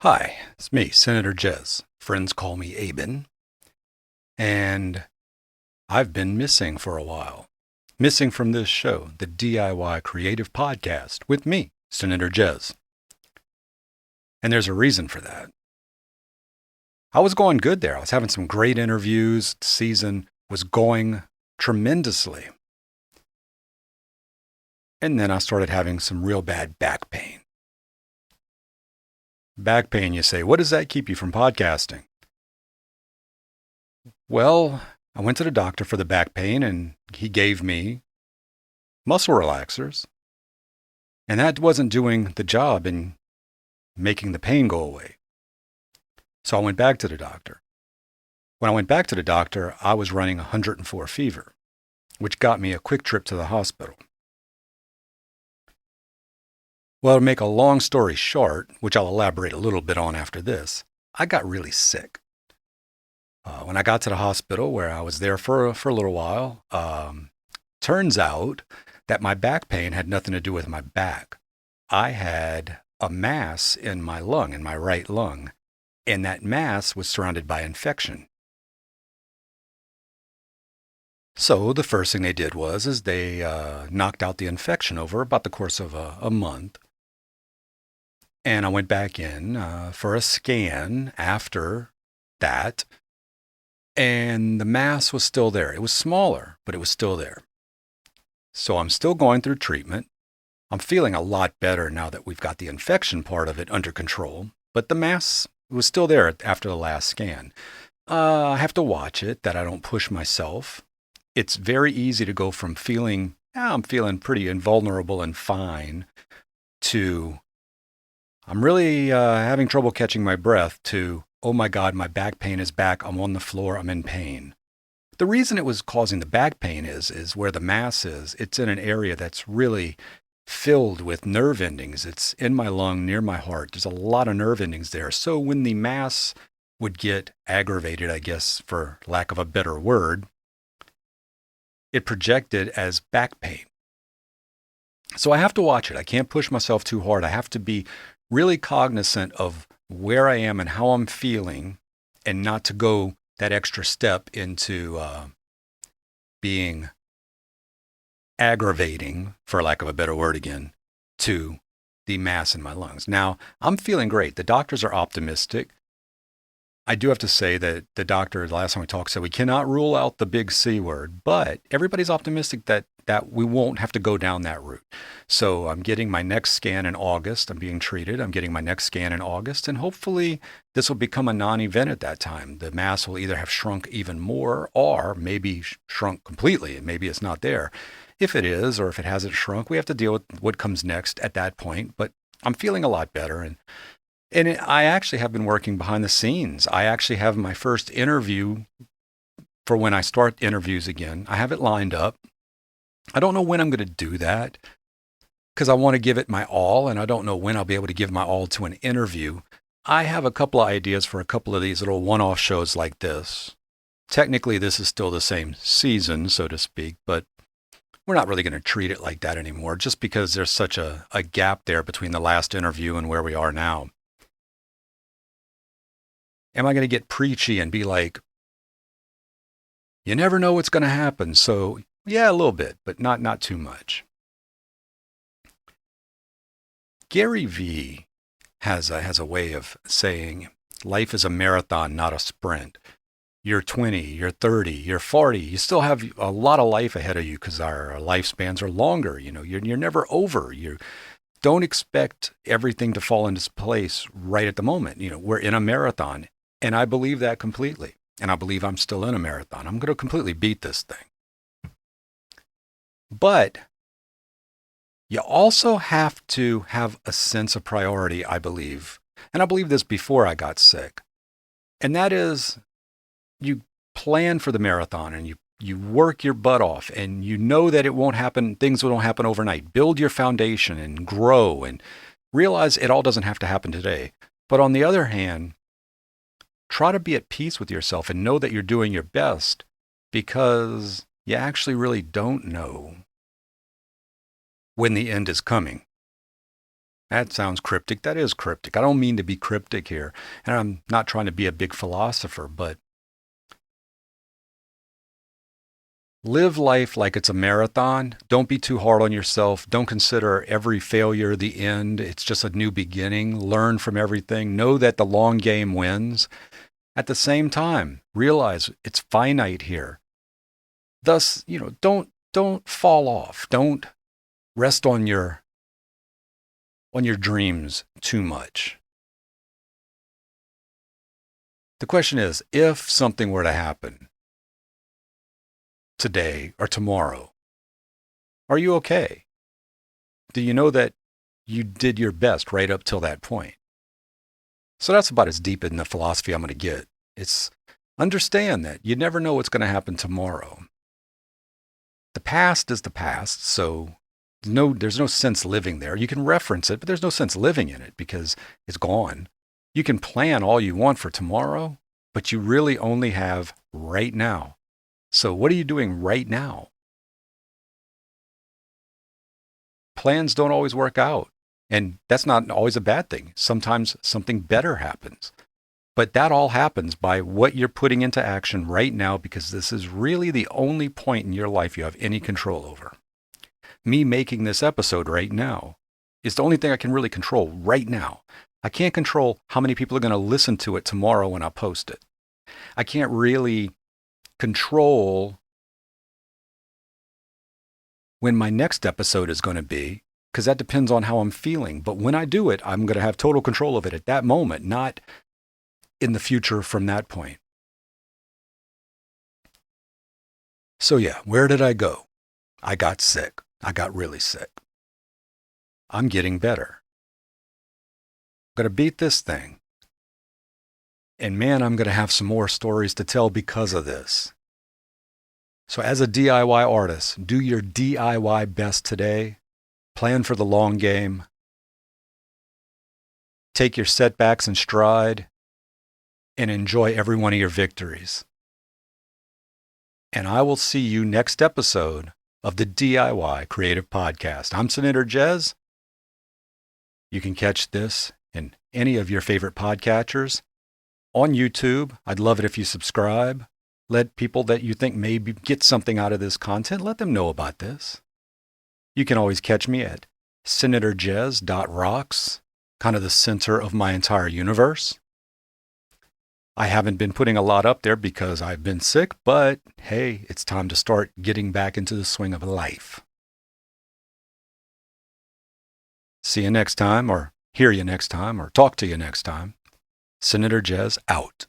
Hi, it's me, Senator Jez. Friends call me Aben, and I've been missing for a while. Missing from this show, the DIY Creative Podcast, with me, Senator Jez. And there's a reason for that. I was going good there. I was having some great interviews. The season was going tremendously. And then I started having some real bad back pain. Back pain, you say, what does that keep you from podcasting? Well, I went to the doctor for the back pain and he gave me muscle relaxers. And that wasn't doing the job in making the pain go away. So I went back to the doctor. When I went back to the doctor, I was running 104 fever, which got me a quick trip to the hospital. Well, to make a long story short, which I'll elaborate a little bit on after this, I got really sick. When I got to the hospital, where I was there for a little while, turns out that my back pain had nothing to do with my back. I had a mass in my lung, in my right lung, and that mass was surrounded by infection. So the first thing they did was they knocked out the infection over about the course of a month. And I went back in for a scan after that, and the mass was still there. It was smaller, but it was still there. So I'm still going through treatment. I'm feeling a lot better now that we've got the infection part of it under control, but the mass was still there after the last scan. I have to watch it, that I don't push myself. It's very easy to go from feeling, I'm feeling pretty invulnerable and fine, to I'm really having trouble catching my breath, to, oh my God, my back pain is back. I'm on the floor. I'm in pain. The reason it was causing the back pain is where the mass is. It's in an area that's really filled with nerve endings. It's in my lung, near my heart. There's a lot of nerve endings there. So when the mass would get aggravated, I guess, for lack of a better word, it projected as back pain. So I have to watch it. I can't push myself too hard. I have to be really cognizant of where I am and how I'm feeling, and not to go that extra step into being aggravating, for lack of a better word again, to the mass in my lungs. Now, I'm feeling great. The doctors are optimistic. I do have to say that the doctor, the last time we talked, said we cannot rule out the big C word, but everybody's optimistic that we won't have to go down that route. So I'm getting my next scan in August. I'm being treated. I'm getting my next scan in August, and hopefully this will become a non-event at that time. The mass will either have shrunk even more or maybe shrunk completely, and maybe it's not there. If it is, or if it hasn't shrunk, we have to deal with what comes next at that point. But I'm feeling a lot better, and I actually have been working behind the scenes. I actually have my first interview for when I start interviews again. I have it lined up. I don't know when I'm going to do that because I want to give it my all, and I don't know when I'll be able to give my all to an interview. I have a couple of ideas for a couple of these little one-off shows like this. Technically, this is still the same season, so to speak, but we're not really going to treat it like that anymore just because there's such a gap there between the last interview and where we are now. Am I going to get preachy and be like, you never know what's going to happen? So yeah, a little bit, but not too much. Gary Vee has a way of saying life is a marathon, not a sprint. You're 20, you're 30, you're 40. You still have a lot of life ahead of you because our lifespans are longer. You know, you're never over. You don't expect everything to fall into place right at the moment. You know, we're in a marathon. And I believe that completely. And I believe I'm still in a marathon. I'm going to completely beat this thing. But you also have to have a sense of priority, I believe. And I believe this before I got sick. And that is, you plan for the marathon and you work your butt off, and you know that it won't happen. Things won't happen overnight. Build your foundation and grow, and realize it all doesn't have to happen today. But on the other hand, try to be at peace with yourself and know that you're doing your best, because you actually really don't know when the end is coming. That sounds cryptic. That is cryptic. I don't mean to be cryptic here. And I'm not trying to be a big philosopher, but live life like it's a marathon. Don't be too hard on yourself. Don't consider every failure the end. It's just a new beginning. Learn from everything. Know that the long game wins. At the same time, realize it's finite here. Thus, don't fall off. Don't rest on your dreams too much. The question is, if something were to happen today or tomorrow, are you okay? Do you know that you did your best right up till that point? So that's about as deep in the philosophy I'm going to get. It's understand that you never know what's going to happen tomorrow. The past is the past, so there's no sense living there. You can reference it, but there's no sense living in it because it's gone. You can plan all you want for tomorrow, but you really only have right now. So what are you doing right now? Plans don't always work out, and that's not always a bad thing. Sometimes something better happens. But that all happens by what you're putting into action right now because this is really the only point in your life you have any control over. Me making this episode right now is the only thing I can really control right now. I can't control how many people are going to listen to it tomorrow when I post it. I can't really control when my next episode is going to be because that depends on how I'm feeling. But when I do it, I'm going to have total control of it at that moment, not in the future from that point. So yeah, where did I go? I got sick. I got really sick. I'm getting better. I'm going to beat this thing. And man, I'm going to have some more stories to tell because of this. So as a DIY artist, do your DIY best today. Plan for the long game. Take your setbacks in stride and enjoy every one of your victories. And I will see you next episode of the DIY Creative Podcast. I'm Senator Jez. You can catch this in any of your favorite podcatchers. On YouTube, I'd love it if you subscribe. Let people that you think maybe get something out of this content, let them know about this. You can always catch me at senatorjez.rocks, kind of the center of my entire universe. I haven't been putting a lot up there because I've been sick, but hey, it's time to start getting back into the swing of life. See you next time, or hear you next time, or talk to you next time. Senator Jez out.